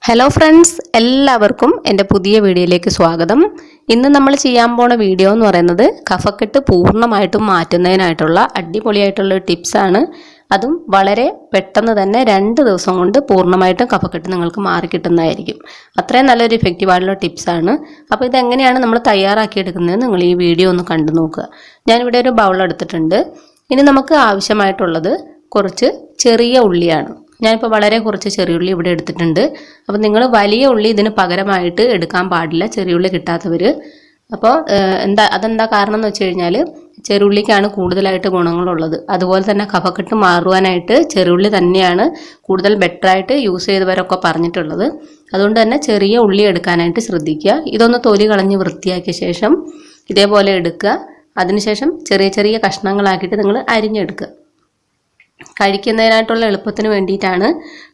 Hello friends, എല്ലാവർക്കും എൻ്റെ പുതിയ വീഡിയോയിലേക്ക് സ്വാഗതം. ഇന്ന് നമ്മൾ ചെയ്യാൻ പോണ വീഡിയോ എന്ന് പറയുന്നത് കഫക്കെട്ട് പൂർണ്ണമായിട്ടും മാറ്റുന്നതിനായിട്ടുള്ള അടിപൊളിയായിട്ടുള്ള ടിപ്സാണ്. അതും വളരെ പെട്ടെന്ന് തന്നെ 2 ദിവസം കൊണ്ട് പൂർണ്ണമായിട്ടും കഫക്കെട്ട് നിങ്ങൾക്ക് മാറിക്കിട്ടുന്നതായിരിക്കും. അത്രയും നല്ലൊരു ഇഫക്റ്റീവായിട്ടുള്ള ടിപ്സാണ്. അപ്പോൾ ഇതെങ്ങനെയാണ് നമ്മൾ തയ്യാറാക്കിയെടുക്കുന്നത് നിങ്ങൾ ഈ വീഡിയോ ഒന്ന് കണ്ടു നോക്കുക. ഞാനിവിടെ ഒരു ബൗൾ എടുത്തിട്ടുണ്ട്. ഇനി നമുക്ക് ആവശ്യമായിട്ടുള്ളത് കുറച്ച് ചെറിയ ഉള്ളിയാണ്. ഞാനിപ്പോൾ വളരെ കുറച്ച് ചെറിയുള്ളി ഇവിടെ എടുത്തിട്ടുണ്ട്. അപ്പോൾ നിങ്ങൾ വലിയ ഉള്ളി ഇതിന് പകരമായിട്ട് എടുക്കാൻ പാടില്ല, ചെറിയുള്ളി കിട്ടാത്തവർ. അപ്പോൾ അതെന്താ കാരണം എന്ന് വെച്ച് കഴിഞ്ഞാൽ ചെറുള്ളിക്കാണ് കൂടുതലായിട്ട് ഗുണങ്ങളുള്ളത്. അതുപോലെ തന്നെ കഫക്കെട്ട് മാറുവാനായിട്ട് ചെറുള്ളി തന്നെയാണ് കൂടുതൽ ബെറ്ററായിട്ട് യൂസ് ചെയ്തവരൊക്കെ പറഞ്ഞിട്ടുള്ളത്. അതുകൊണ്ട് തന്നെ ചെറിയ ഉള്ളി എടുക്കാനായിട്ട് ശ്രദ്ധിക്കുക. ഇതൊന്ന് തൊലി കളഞ്ഞ് വൃത്തിയാക്കിയ ശേഷം ഇതേപോലെ എടുക്കുക. അതിനുശേഷം ചെറിയ ചെറിയ കഷ്ണങ്ങളാക്കിയിട്ട് നിങ്ങൾ അരിഞ്ഞെടുക്കുക. കഴിക്കുന്നതിനായിട്ടുള്ള എളുപ്പത്തിന് വേണ്ടിയിട്ടാണ്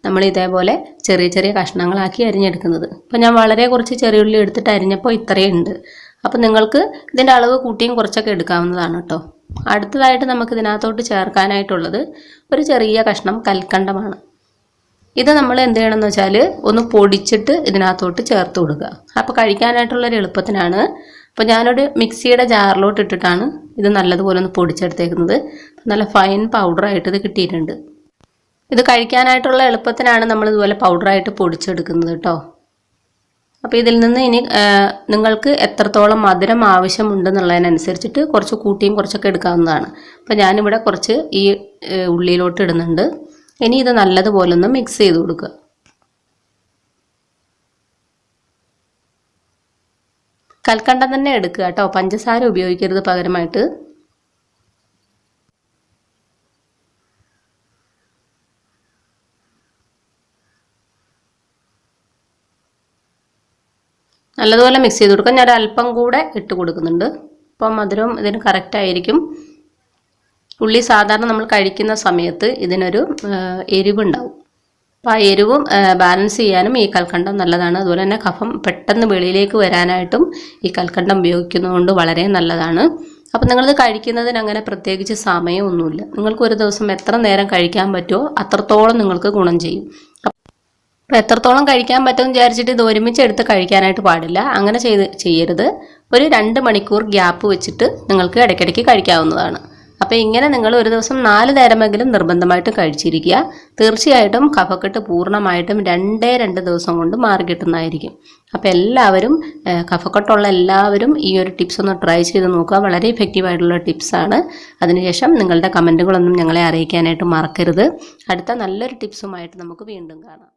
നമ്മൾ ഇതേപോലെ ചെറിയ ചെറിയ കഷ്ണങ്ങളാക്കി അരിഞ്ഞെടുക്കുന്നത്. അപ്പോൾ ഞാൻ വളരെ കുറച്ച് ചെറിയുള്ളി എടുത്തിട്ട് അരിഞ്ഞപ്പോൾ ഇത്രയുണ്ട്. അപ്പോൾ നിങ്ങൾക്ക് ഇതിൻ്റെ അളവ് കൂട്ടിയും കുറച്ചൊക്കെ എടുക്കാവുന്നതാണ് കേട്ടോ. അടുത്തതായിട്ട് നമുക്ക് ഇതിനകത്തോട്ട് ചേർക്കാനായിട്ടുള്ളത് ഒരു ചെറിയ കഷ്ണം കൽക്കണ്ടമാണ്. ഇത് നമ്മൾ എന്ത് ചെയ്യണമെന്ന് വെച്ചാൽ ഒന്ന് പൊടിച്ചിട്ട് ഇതിനകത്തോട്ട് ചേർത്ത് കൊടുക്കുക. അപ്പോൾ കഴിക്കാനായിട്ടുള്ളൊരു എളുപ്പത്തിനാണ്. അപ്പോൾ ഞാനൊരു മിക്സിയുടെ ജാറിലോട്ട് ഇട്ടിട്ടാണ് ഇത് നല്ലതുപോലെ ഒന്ന് പൊടിച്ചെടുത്തേക്കുന്നത്. നല്ല ഫൈൻ പൗഡറായിട്ട് ഇത് കിട്ടിയിട്ടുണ്ട്. ഇത് കഴിക്കാനായിട്ടുള്ള എളുപ്പത്തിനാണ് നമ്മൾ ഇതുപോലെ പൗഡറായിട്ട് പൊടിച്ചെടുക്കുന്നത് കേട്ടോ. അപ്പോൾ ഇതിൽ നിന്ന് ഇനി നിങ്ങൾക്ക് എത്രത്തോളം മധുരം ആവശ്യമുണ്ടെന്നുള്ളതിനനുസരിച്ചിട്ട് കുറച്ച് കൂട്ടിയും കുറച്ചൊക്കെ എടുക്കാവുന്നതാണ്. അപ്പോൾ ഞാനിവിടെ കുറച്ച് ഈ ഉള്ളിയിലോട്ട് ഇടുന്നുണ്ട്. ഇനി ഇത് നല്ലതുപോലെ ഒന്ന് മിക്സ് ചെയ്ത് കൊടുക്കുക. കൽക്കണ്ടം തന്നെ എടുക്കുക കേട്ടോ, പഞ്ചസാര ഉപയോഗിക്കരുത് പകരമായിട്ട്. നല്ലതുപോലെ മിക്സ് ചെയ്ത് കൊടുക്കുക. ഞാൻ അല്പം കൂടെ ഇട്ട് കൊടുക്കുന്നുണ്ട്. അപ്പം മധുരം ഇതിന് കറക്റ്റായിരിക്കും. ഉള്ളി സാധാരണ നമ്മൾ കഴിക്കുന്ന സമയത്ത് ഇതിനൊരു എരിവുണ്ടാവും. അപ്പോൾ ആ എരിവും ബാലൻസ് ചെയ്യാനും ഈ കൽക്കണ്ടം നല്ലതാണ്. അതുപോലെ തന്നെ കഫം പെട്ടെന്ന് വെളിയിലേക്ക് വരാനായിട്ടും ഈ കൽക്കണ്ടം ഉപയോഗിക്കുന്നതുകൊണ്ട് വളരെ നല്ലതാണ്. അപ്പോൾ നിങ്ങളിത് കഴിക്കുന്നതിന് അങ്ങനെ പ്രത്യേകിച്ച് സമയമൊന്നുമില്ല. നിങ്ങൾക്ക് ഒരു ദിവസം എത്ര നേരം കഴിക്കാൻ പറ്റുമോ അത്രത്തോളം നിങ്ങൾക്ക് ഗുണം ചെയ്യും. അപ്പോൾ എത്രത്തോളം കഴിക്കാൻ പറ്റുമെന്ന് വിചാരിച്ചിട്ട് ഇത് ഒരുമിച്ച് എടുത്ത് കഴിക്കാനായിട്ട് പാടില്ല. അങ്ങനെ ചെയ്യരുത്. ഒരു 2 മണിക്കൂർ ഗ്യാപ്പ് വെച്ചിട്ട് നിങ്ങൾക്ക് ഇടയ്ക്കിടയ്ക്ക് കഴിക്കാവുന്നതാണ്. അപ്പോൾ ഇങ്ങനെ നിങ്ങൾ ഒരു ദിവസം 4 നേരമെങ്കിലും നിർബന്ധമായിട്ട് കഴിച്ചിരിക്കുക. തീർച്ചയായിട്ടും കഫക്കെട്ട് പൂർണ്ണമായിട്ടും 2 ദിവസം കൊണ്ട് മാറിക്കിട്ടുന്നതായിരിക്കും. അപ്പോൾ എല്ലാവരും കഫക്കെട്ടുള്ള എല്ലാവരും ഈ ഒരു ടിപ്സ് ഒന്ന് ട്രൈ ചെയ്ത് നോക്കുക. വളരെ ഇഫക്റ്റീവായിട്ടുള്ള ടിപ്സാണ്. അതിനുശേഷം നിങ്ങളുടെ കമൻറ്റുകളൊന്നും ഞങ്ങളെ അറിയിക്കാനായിട്ട് മറക്കരുത്. അടുത്ത നല്ലൊരു ടിപ്സുമായിട്ട് നമുക്ക് വീണ്ടും കാണാം.